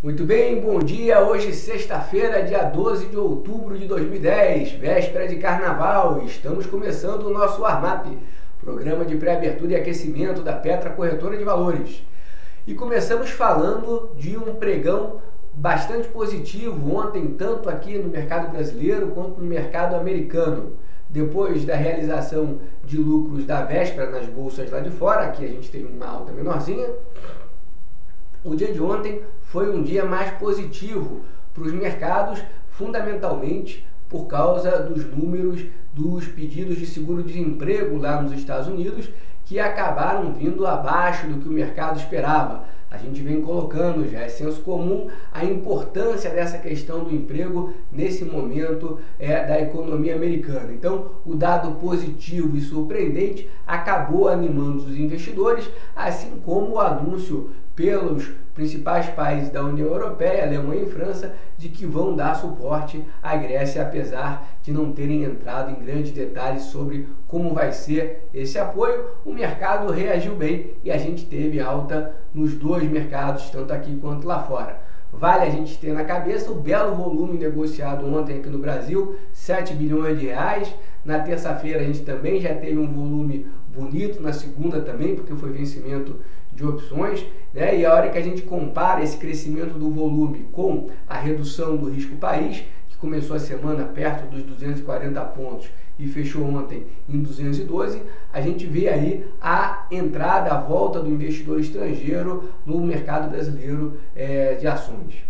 Muito bem, bom dia. Hoje, sexta-feira, dia 12 de outubro de 2010, véspera de carnaval. Estamos começando o nosso Warm-up, programa de pré-abertura e aquecimento da Petra Corretora de Valores. E começamos falando de um pregão bastante positivo ontem, tanto aqui no mercado brasileiro quanto no mercado americano. Depois da realização de lucros da véspera nas bolsas lá de fora, aqui a gente teve uma alta menorzinha, o dia de ontem foi um dia mais positivo para os mercados, fundamentalmente por causa dos números dos pedidos de seguro-desemprego lá nos Estados Unidos, que acabaram vindo abaixo do que o mercado esperava. A gente vem colocando, já é senso comum, a importância dessa questão do emprego nesse momento da economia americana. Então, o dado positivo e surpreendente acabou animando os investidores, assim como o anúncio pelos principais países da União Europeia, Alemanha e França, de que vão dar suporte à Grécia, apesar de não terem entrado em grandes detalhes sobre como vai ser esse apoio. O mercado reagiu bem e a gente teve alta nos dois mercados, tanto aqui quanto lá fora. Vale a gente ter na cabeça o belo volume negociado ontem aqui no Brasil, 7 bilhões de reais. Na terça-feira a gente também já teve um volume bonito, na segunda também, porque foi vencimento de opções, né? E a hora que a gente compara esse crescimento do volume com a redução do risco país, que começou a semana perto dos 240 pontos e fechou ontem em 212, a gente vê aí a entrada, a volta do investidor estrangeiro no mercado brasileiro de ações.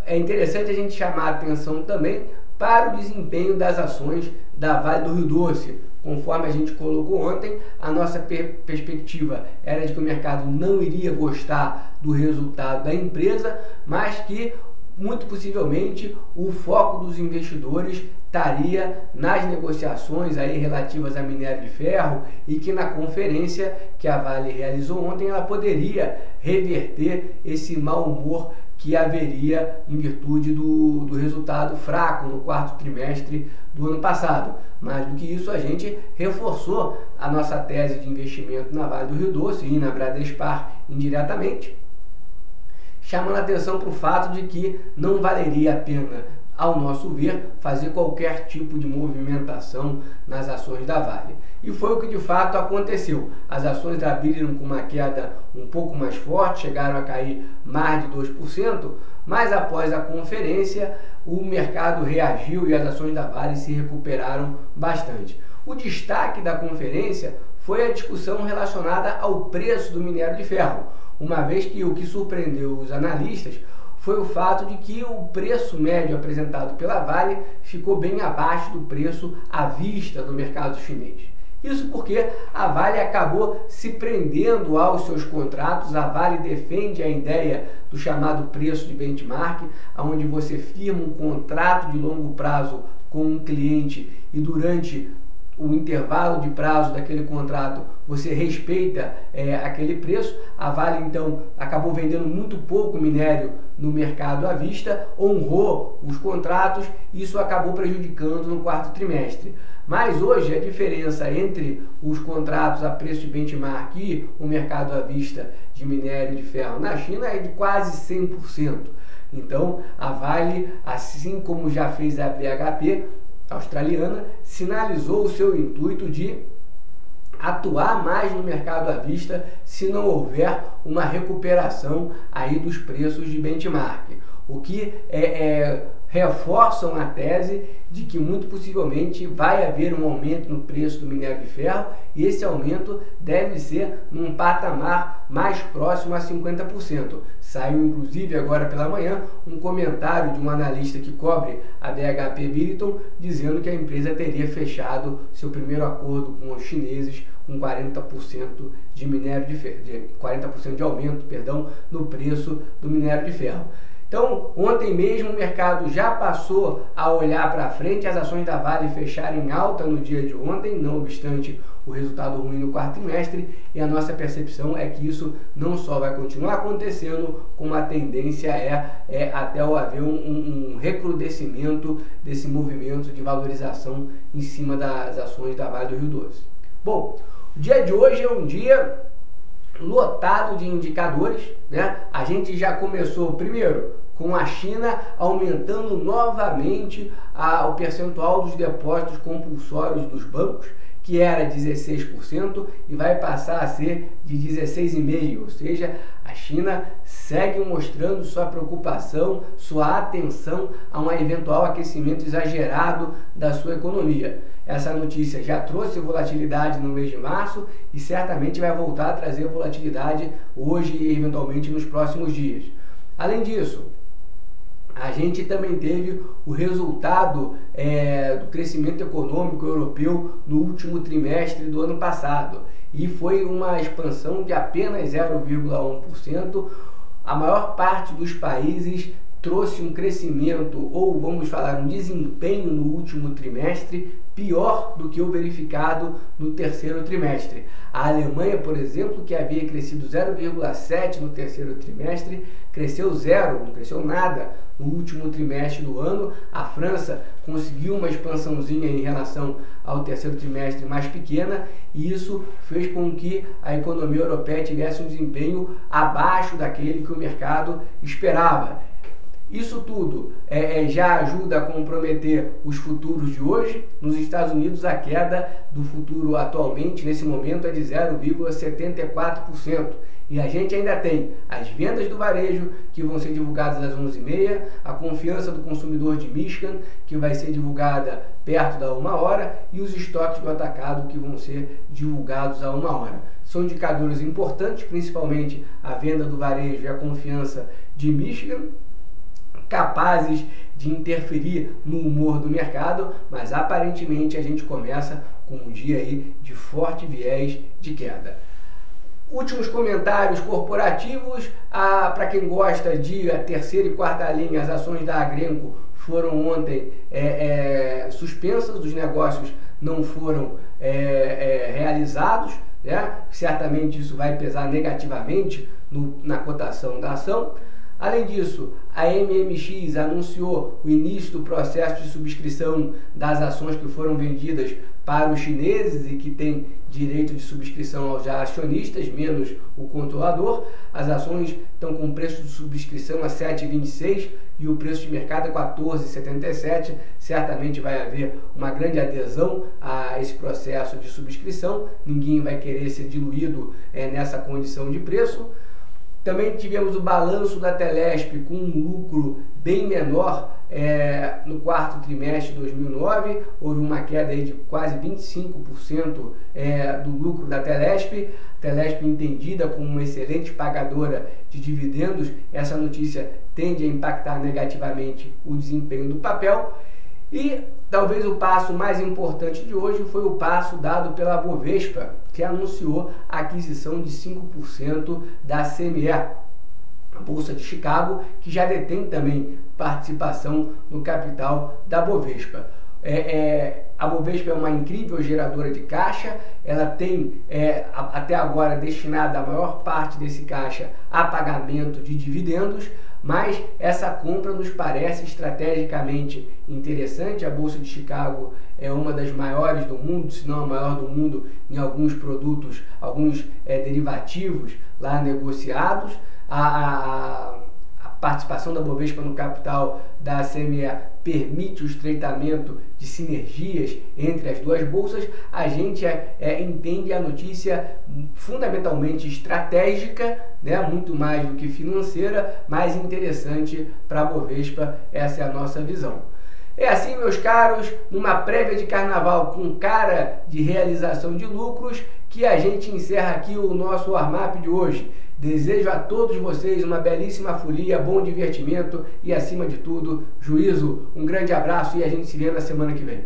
É interessante a gente chamar a atenção também para o desempenho das ações da Vale do Rio Doce. Conforme a gente colocou ontem, a nossa perspectiva era de que o mercado não iria gostar do resultado da empresa, mas que muito possivelmente o foco dos investidores estaria nas negociações aí relativas a minério de ferro e que na conferência que a Vale realizou ontem ela poderia reverter esse mau humor que haveria em virtude do resultado fraco no quarto trimestre do ano passado. Mais do que isso, a gente reforçou a nossa tese de investimento na Vale do Rio Doce e na Bradespar indiretamente, chamando a atenção para o fato de que não valeria a pena, ao nosso ver, fazer qualquer tipo de movimentação nas ações da Vale. E foi o que de fato aconteceu. As ações abriram com uma queda um pouco mais forte, chegaram a cair mais de 2%, mas após a conferência o mercado reagiu e as ações da Vale se recuperaram bastante. O destaque da conferência foi a discussão relacionada ao preço do minério de ferro, uma vez que o que surpreendeu os analistas foi o fato de que o preço médio apresentado pela Vale ficou bem abaixo do preço à vista do mercado chinês. Isso porque a Vale acabou se prendendo aos seus contratos. A Vale defende a ideia do chamado preço de benchmark, onde você firma um contrato de longo prazo com um cliente e durante o intervalo de prazo daquele contrato você respeita aquele preço. A Vale então acabou vendendo muito pouco minério no mercado à vista, honrou os contratos e isso acabou prejudicando no quarto trimestre. Mas hoje a diferença entre os contratos a preço de benchmark e o mercado à vista de minério de ferro na China é de quase 100%. Então a Vale, assim como já fez a BHP australiana, sinalizou o seu intuito de atuar mais no mercado à vista se não houver uma recuperação aí dos preços de benchmark, o que reforçam a tese de que muito possivelmente vai haver um aumento no preço do minério de ferro e esse aumento deve ser num patamar mais próximo a 50%. Saiu inclusive agora pela manhã um comentário de um analista que cobre a BHP Billiton dizendo que a empresa teria fechado seu primeiro acordo com os chineses com 40% de minério de ferro, 40% de aumento, no preço do minério de ferro. Então, ontem mesmo o mercado já passou a olhar para frente, as ações da Vale fecharam em alta no dia de ontem, não obstante o resultado ruim no quarto trimestre, e a nossa percepção é que isso não só vai continuar acontecendo, como a tendência até haver um recrudescimento desse movimento de valorização em cima das ações da Vale do Rio Doce. Bom, o dia de hoje é um dia lotado de indicadores, né? A gente já começou primeiro com a China aumentando novamente o percentual dos depósitos compulsórios dos bancos, que era 16% e vai passar a ser de 16,5%, ou seja, a China segue mostrando sua preocupação, sua atenção a um eventual aquecimento exagerado da sua economia. Essa notícia já trouxe volatilidade no mês de março e certamente vai voltar a trazer volatilidade hoje e eventualmente nos próximos dias. Além disso, a gente também teve o resultado do crescimento econômico europeu no último trimestre do ano passado e foi uma expansão de apenas 0,1%. A maior parte dos países trouxe um crescimento, ou vamos falar, um desempenho no último trimestre pior do que o verificado no terceiro trimestre. A Alemanha, por exemplo, que havia crescido 0,7% no terceiro trimestre, cresceu zero, não cresceu nada no último trimestre do ano. A França conseguiu uma expansãozinha em relação ao terceiro trimestre mais pequena e isso fez com que a economia europeia tivesse um desempenho abaixo daquele que o mercado esperava. Isso tudo já ajuda a comprometer os futuros de hoje. Nos Estados Unidos, a queda do futuro atualmente, nesse momento, é de 0,74%. E a gente ainda tem as vendas do varejo, que vão ser divulgadas às 11h30, a confiança do consumidor de Michigan, que vai ser divulgada perto da 1h, e os estoques do atacado, que vão ser divulgados a 1h. São indicadores importantes, principalmente a venda do varejo e a confiança de Michigan, capazes de interferir no humor do mercado, mas aparentemente a gente começa com um dia aí de forte viés de queda. Últimos comentários corporativos, para quem gosta de a terceira e quarta linha, as ações da Agrenco foram ontem suspensas, os negócios não foram realizados, né? Certamente isso vai pesar negativamente na cotação da ação. Além disso, a MMX anunciou o início do processo de subscrição das ações que foram vendidas para os chineses e que têm direito de subscrição aos acionistas, menos o controlador. As ações estão com preço de subscrição a R$ 7,26 e o preço de mercado é R$ 14,77. Certamente vai haver uma grande adesão a esse processo de subscrição. Ninguém vai querer ser diluído nessa condição de preço. Também tivemos o balanço da Telesp com um lucro bem menor no quarto trimestre de 2009. Houve uma queda aí de quase 25% do lucro da Telesp. Telesp entendida como uma excelente pagadora de dividendos. Essa notícia tende a impactar negativamente o desempenho do papel. E talvez o passo mais importante de hoje foi o passo dado pela Bovespa, que anunciou a aquisição de 5% da CME, a Bolsa de Chicago, que já detém também participação no capital da Bovespa. A Bovespa é uma incrível geradora de caixa, ela tem até agora destinada a maior parte desse caixa a pagamento de dividendos, mas essa compra nos parece estrategicamente interessante. A Bolsa de Chicago é uma das maiores do mundo, se não a maior do mundo, em alguns produtos, alguns derivativos lá negociados. A participação da Bovespa no capital da CME permite o estreitamento de sinergias entre as duas bolsas. A gente entende a notícia fundamentalmente estratégica, né, muito mais do que financeira, mais interessante para a Bovespa. Essa é a nossa visão. É assim, meus caros, numa prévia de carnaval com cara de realização de lucros, que a gente encerra aqui o nosso warm-up de hoje. Desejo a todos vocês uma belíssima folia, bom divertimento e, acima de tudo, juízo. Um grande abraço e a gente se vê na semana que vem.